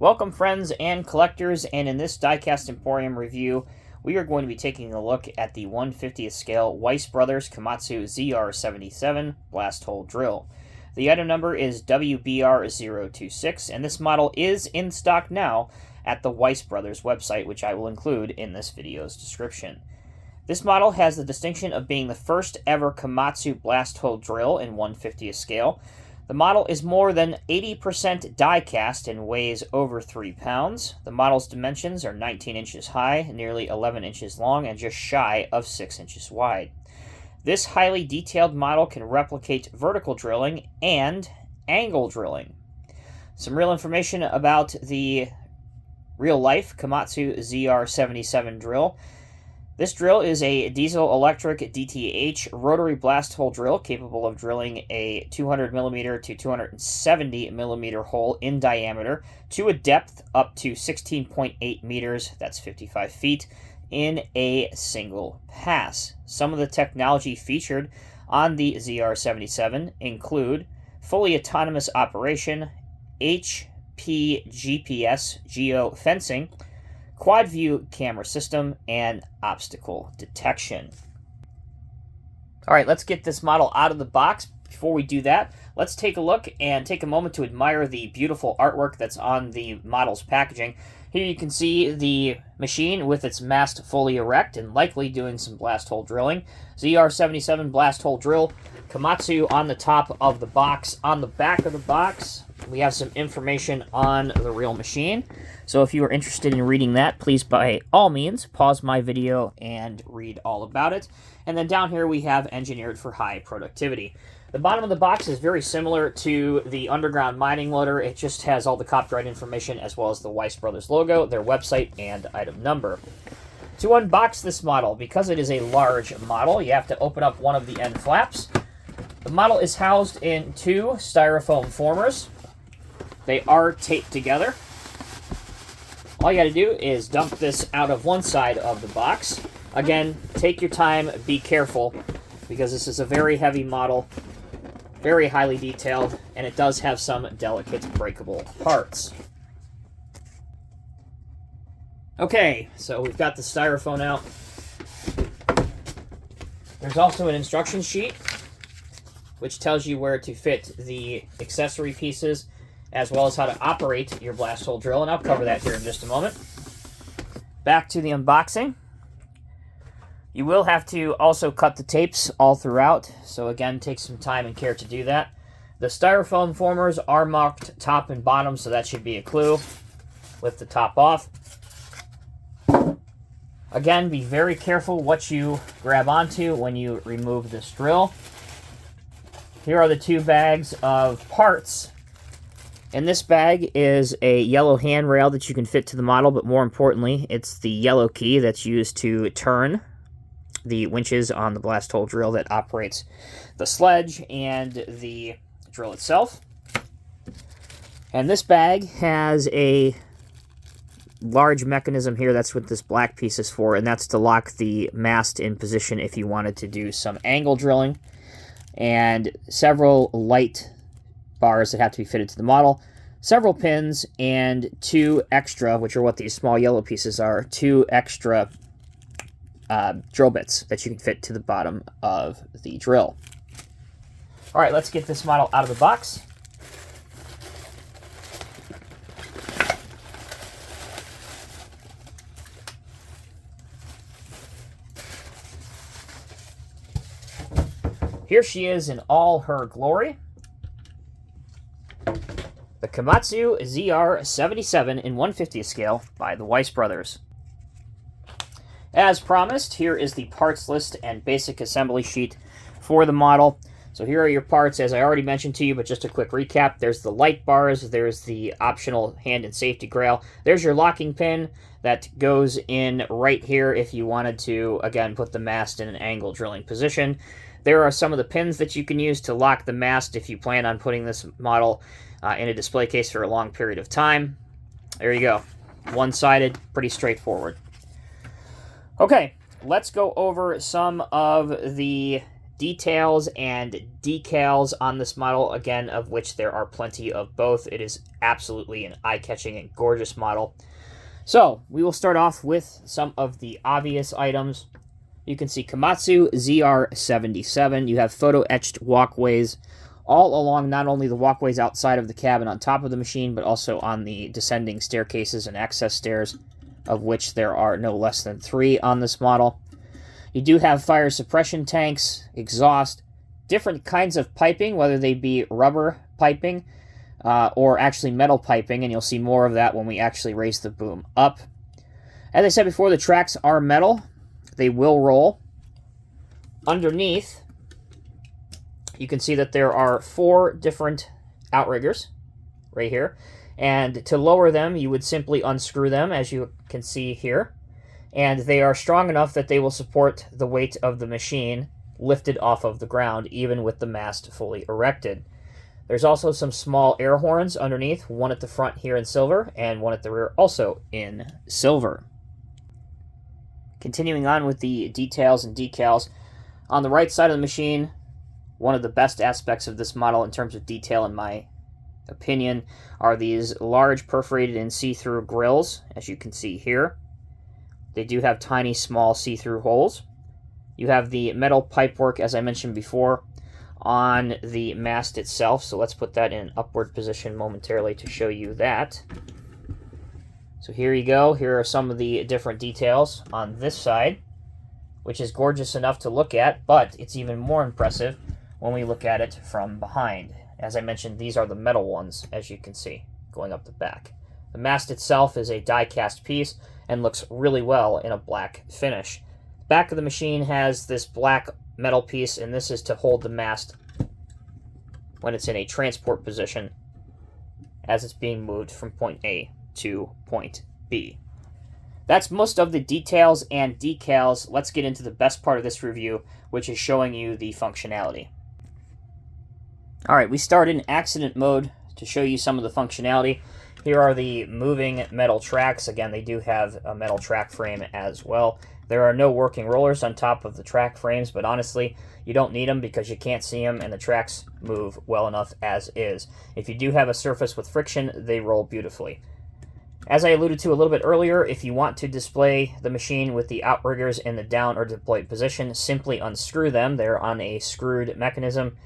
Welcome friends and collectors, and in this Diecast Emporium review, we are going to be taking a look at the 1/50th scale Weiss Brothers Komatsu ZR77 Blasthole drill. The item number is WBR026, and this model is in stock now at the Weiss Brothers website, which I will include in this video's description. This model has the distinction of being the first ever Komatsu Blasthole drill in 1/50th scale. The model is more than 80% die-cast and weighs over 3 pounds. The model's dimensions are 19 inches high, nearly 11 inches long, and just shy of 6 inches wide. This highly detailed model can replicate vertical drilling and angle drilling. Some real information about the real-life Komatsu ZR77 drill. This drill is a diesel-electric DTH rotary blast hole drill capable of drilling a 200mm to 270mm hole in diameter to a depth up to 16.8 meters, that's 55 feet, in a single pass. Some of the technology featured on the ZR77 include fully autonomous operation, HPGPS geofencing, quad view camera system, and obstacle detection. All right, let's get this model out of the box. Before we do that, let's take a look and take a moment to admire the beautiful artwork that's on the model's packaging. Here you can see the machine with its mast fully erect and likely doing some blast hole drilling. ZR77 blast hole drill, Komatsu on the top of the box. On the back of the box, we have some information on the real machine. So if you are interested in reading that, please by all means pause my video and read all about it. And then down here we have engineered for high productivity. The bottom of the box is very similar to the underground mining loader. It just has all the copyright information as well as the Weiss Brothers logo, their website, and item number. To unbox this model, because it is a large model, you have to open up one of the end flaps. The model is housed in 2 styrofoam formers. They are taped together. All you got to do is dump this out of one side of the box. Again, take your time, be careful, because this is a very heavy model, very highly detailed, and it does have some delicate breakable parts. Okay, so we've got the styrofoam out. There's also an instruction sheet, which tells you where to fit the accessory pieces, as well as how to operate your blast hole drill, and I'll cover that here in just a moment. Back to the unboxing. You will have to also cut the tapes all throughout, so again, take some time and care to do that. The styrofoam formers are marked top and bottom, so that should be a clue. Lift the top off. Again, be very careful what you grab onto when you remove this drill. Here are the 2 bags of parts. In this bag is a yellow handrail that you can fit to the model, but more importantly, it's the yellow key that's used to turn the winches on the blast hole drill that operates the sledge and the drill itself. And this bag has a large mechanism here. That's what this black piece is for, and that's to lock the mast in position if you wanted to do some angle drilling, and several light bars that have to be fitted to the model, several pins, and 2 extra, which are what these small yellow pieces are, 2 extra drill bits that you can fit to the bottom of the drill. All right, let's get this model out of the box. Here she is in all her glory. The Komatsu ZR77 in 1/50th scale by the Weiss Brothers. As promised, here is the parts list and basic assembly sheet for the model. So here are your parts, as I already mentioned to you, but just a quick recap. There's the light bars, there's the optional hand and safety grail. There's your locking pin that goes in right here if you wanted to, again, put the mast in an angle drilling position. There are some of the pins that you can use to lock the mast if you plan on putting this model in a display case for a long period of time. There you go. One-sided, pretty straightforward. Okay, let's go over some of the details and decals on this model, again, of which there are plenty of both. It is absolutely an eye-catching and gorgeous model. So, we will start off with some of the obvious items. You can see Komatsu ZR77. You have photo-etched walkways all along not only the walkways outside of the cab and on top of the machine, but also on the descending staircases and access stairs, of which there are no less than 3 on this model. You do have fire suppression tanks, exhaust, different kinds of piping, whether they be rubber piping or actually metal piping, and you'll see more of that when we actually raise the boom up. As I said before, the tracks are metal. They will roll. Underneath, you can see that there are 4 different outriggers right here, and to lower them, you would simply unscrew them, as you can see here. And they are strong enough that they will support the weight of the machine lifted off of the ground, even with the mast fully erected. There's also some small air horns underneath, one at the front here in silver, and one at the rear also in silver. Continuing on with the details and decals, on the right side of the machine, one of the best aspects of this model in terms of detail, in my opinion, are these large perforated and see-through grills, as you can see here. They do have tiny, small, see-through holes. You have the metal pipework, as I mentioned before, on the mast itself. So let's put that in an upward position momentarily to show you that. So here you go. Here are some of the different details on this side, which is gorgeous enough to look at, but it's even more impressive when we look at it from behind. As I mentioned, these are the metal ones, as you can see, going up the back. The mast itself is a die-cast piece and looks really well in a black finish. The back of the machine has this black metal piece, and this is to hold the mast when it's in a transport position as it's being moved from point A to point B. That's most of the details and decals. Let's get into the best part of this review, which is showing you the functionality. Alright, we start in accident mode to show you some of the functionality. Here are the moving metal tracks. Again, they do have a metal track frame as well. There are no working rollers on top of the track frames, but honestly, you don't need them because you can't see them and the tracks move well enough as is. If you do have a surface with friction, they roll beautifully. As I alluded to a little bit earlier, if you want to display the machine with the outriggers in the down or deployed position, simply unscrew them. They're on a screwed mechanism.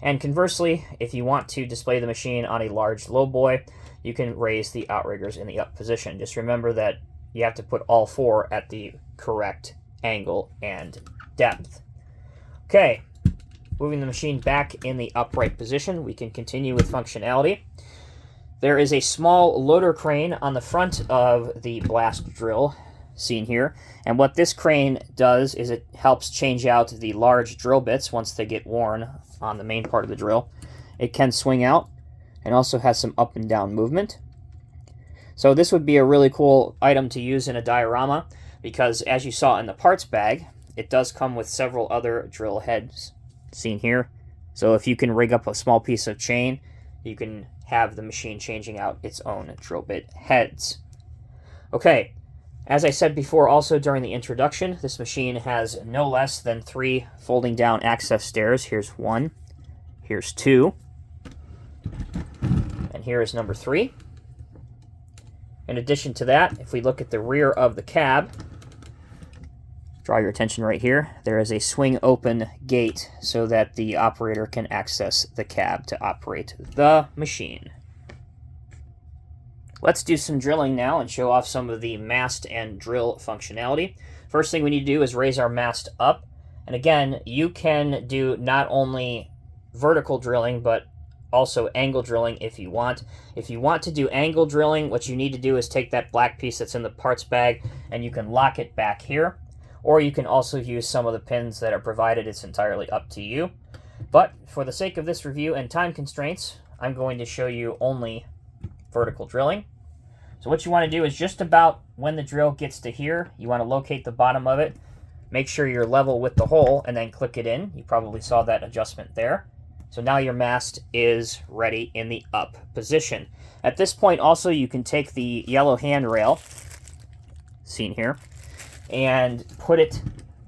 And conversely, if you want to display the machine on a large lowboy, you can raise the outriggers in the up position. Just remember that you have to put all 4 at the correct angle and depth. Okay, moving the machine back in the upright position, we can continue with functionality. There is a small loader crane on the front of the blast drill, seen here, and what this crane does is it helps change out the large drill bits once they get worn on the main part of the drill. It can swing out and also has some up and down movement. So this would be a really cool item to use in a diorama because, as you saw in the parts bag, it does come with several other drill heads, seen here. So if you can rig up a small piece of chain, you can have the machine changing out its own drill bit heads. Okay, as I said before also during the introduction, this machine has no less than 3 folding down access stairs. Here's 1, here's 2, and here is number 3. In addition to that, if we look at the rear of the cab, draw your attention right here, there is a swing open gate so that the operator can access the cab to operate the machine. Let's do some drilling now and show off some of the mast and drill functionality. First thing we need to do is raise our mast up. And again, you can do not only vertical drilling, but also angle drilling if you want. If you want to do angle drilling, what you need to do is take that black piece that's in the parts bag and you can lock it back here. Or you can also use some of the pins that are provided. It's entirely up to you. But for the sake of this review and time constraints, I'm going to show you only vertical drilling. So what you want to do is just about when the drill gets to here, you want to locate the bottom of it, make sure you're level with the hole, and then click it in. You probably saw that adjustment there. So now your mast is ready in the up position. At this point also, you can take the yellow handrail, seen here, and put it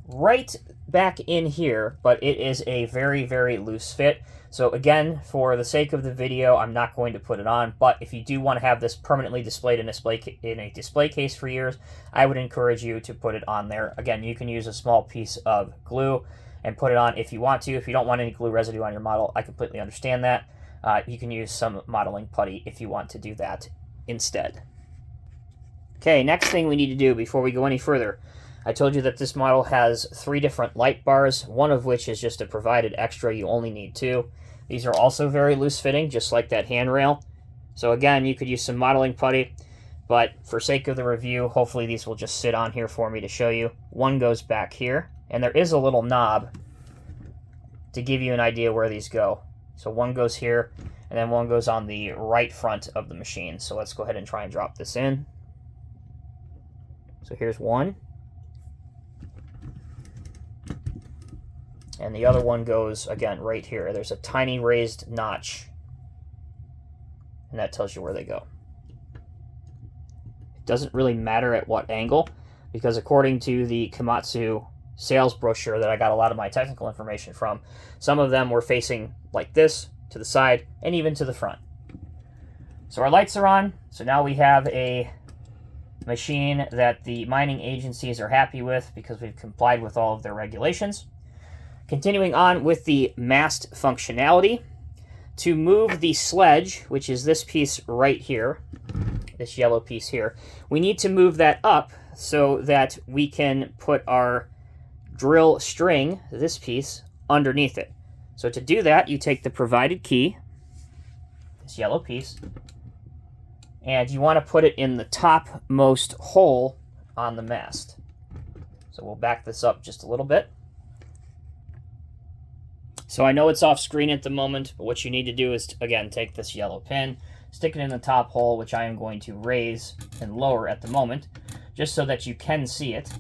right back in here, but it is a very, very loose fit. So again, for the sake of the video, I'm not going to put it on, but if you do want to have this permanently displayed in a display case for years, I would encourage you to put it on there. Again, you can use a small piece of glue and put it on if you want to. If you don't want any glue residue on your model, I completely understand that. You can use some modeling putty if you want to do that instead. Okay, next thing we need to do before we go any further, I told you that this model has 3 different light bars, one of which is just a provided extra. You only need 2. These are also very loose fitting, just like that handrail. So again, you could use some modeling putty, but for sake of the review, hopefully these will just sit on here for me to show you. One goes back here, and there is a little knob to give you an idea where these go. So one goes here, and then one goes on the right front of the machine. So let's go ahead and try and drop this in. So here's one. And the other one goes, again, right here. There's a tiny raised notch, and that tells you where they go. It doesn't really matter at what angle, because according to the Komatsu sales brochure that I got a lot of my technical information from, some of them were facing like this, to the side, and even to the front. So our lights are on, so now we have a machine that the mining agencies are happy with because we've complied with all of their regulations. Continuing on with the mast functionality, to move the sledge, which is this piece right here, this yellow piece here, we need to move that up so that we can put our drill string, this piece, underneath it. So to do that, you take the provided key, this yellow piece, and you want to put it in the topmost hole on the mast. So we'll back this up just a little bit. So I know it's off screen at the moment, but what you need to do is, again, take this yellow pin, stick it in the top hole, which I am going to raise and lower at the moment, just so that you can see it.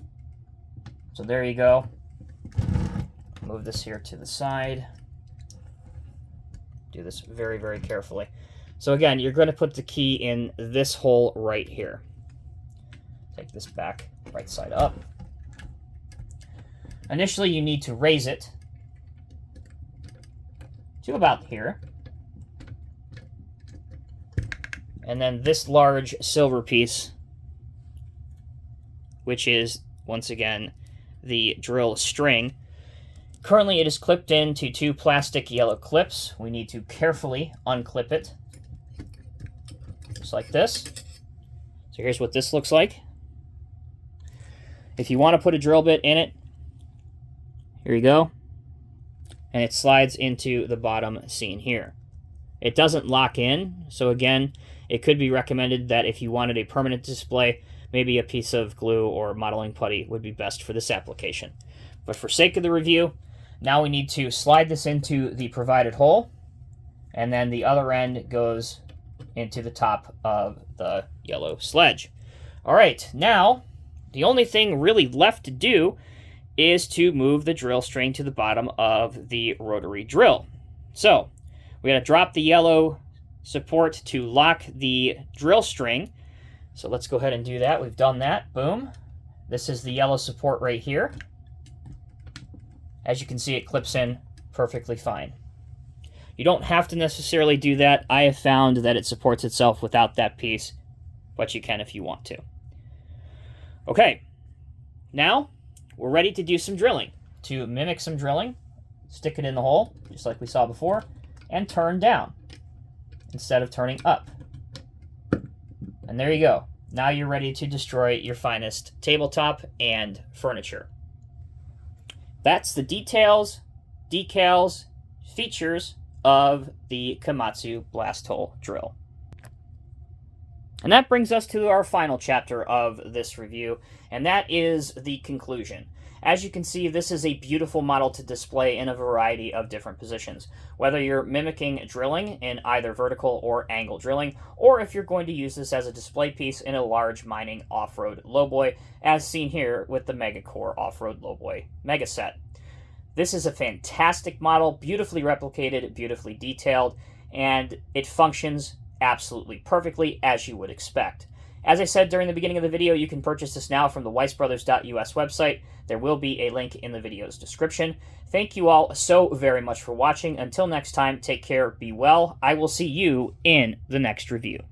So there you go. Move this here to the side. Do this very, very carefully. So again, you're going to put the key in this hole right here. Take this back, right side up. Initially, you need to raise it to about here. And then this large silver piece, which is, once again, the drill string. Currently, it is clipped into 2 plastic yellow clips. We need to carefully unclip it, just like this. So here's what this looks like. If you want to put a drill bit in it, here you go. And it slides into the bottom seam here. It doesn't lock in, so again, it could be recommended that if you wanted a permanent display, maybe a piece of glue or modeling putty would be best for this application. But for sake of the review, now we need to slide this into the provided hole, and then the other end goes into the top of the yellow sledge. All right, now the only thing really left to do is to move the drill string to the bottom of the rotary drill. So we got to drop the yellow support to lock the drill string. So let's go ahead and do that. We've done that. Boom. This is the yellow support right here. As you can see, it clips in perfectly fine. You don't have to necessarily do that. I have found that it supports itself without that piece, but you can if you want to. Okay, now we're ready to do some drilling. To mimic some drilling, stick it in the hole, just like we saw before, and turn down instead of turning up. And there you go. Now you're ready to destroy your finest tabletop and furniture. That's the details, decals, features of the Komatsu Blasthole drill. And that brings us to our final chapter of this review, and that is the conclusion. As you can see, this is a beautiful model to display in a variety of different positions. Whether you're mimicking drilling in either vertical or angle drilling, or if you're going to use this as a display piece in a large mining off-road lowboy, as seen here with the Megacore Off-Road Lowboy Mega Set. This is a fantastic model, beautifully replicated, beautifully detailed, and it functions absolutely perfectly as you would expect. As I said during the beginning of the video, you can purchase this now from the weissbrothers.us website. There will be a link in the video's description. Thank you all so very much for watching. Until next time, take care, be well. I will see you in the next review.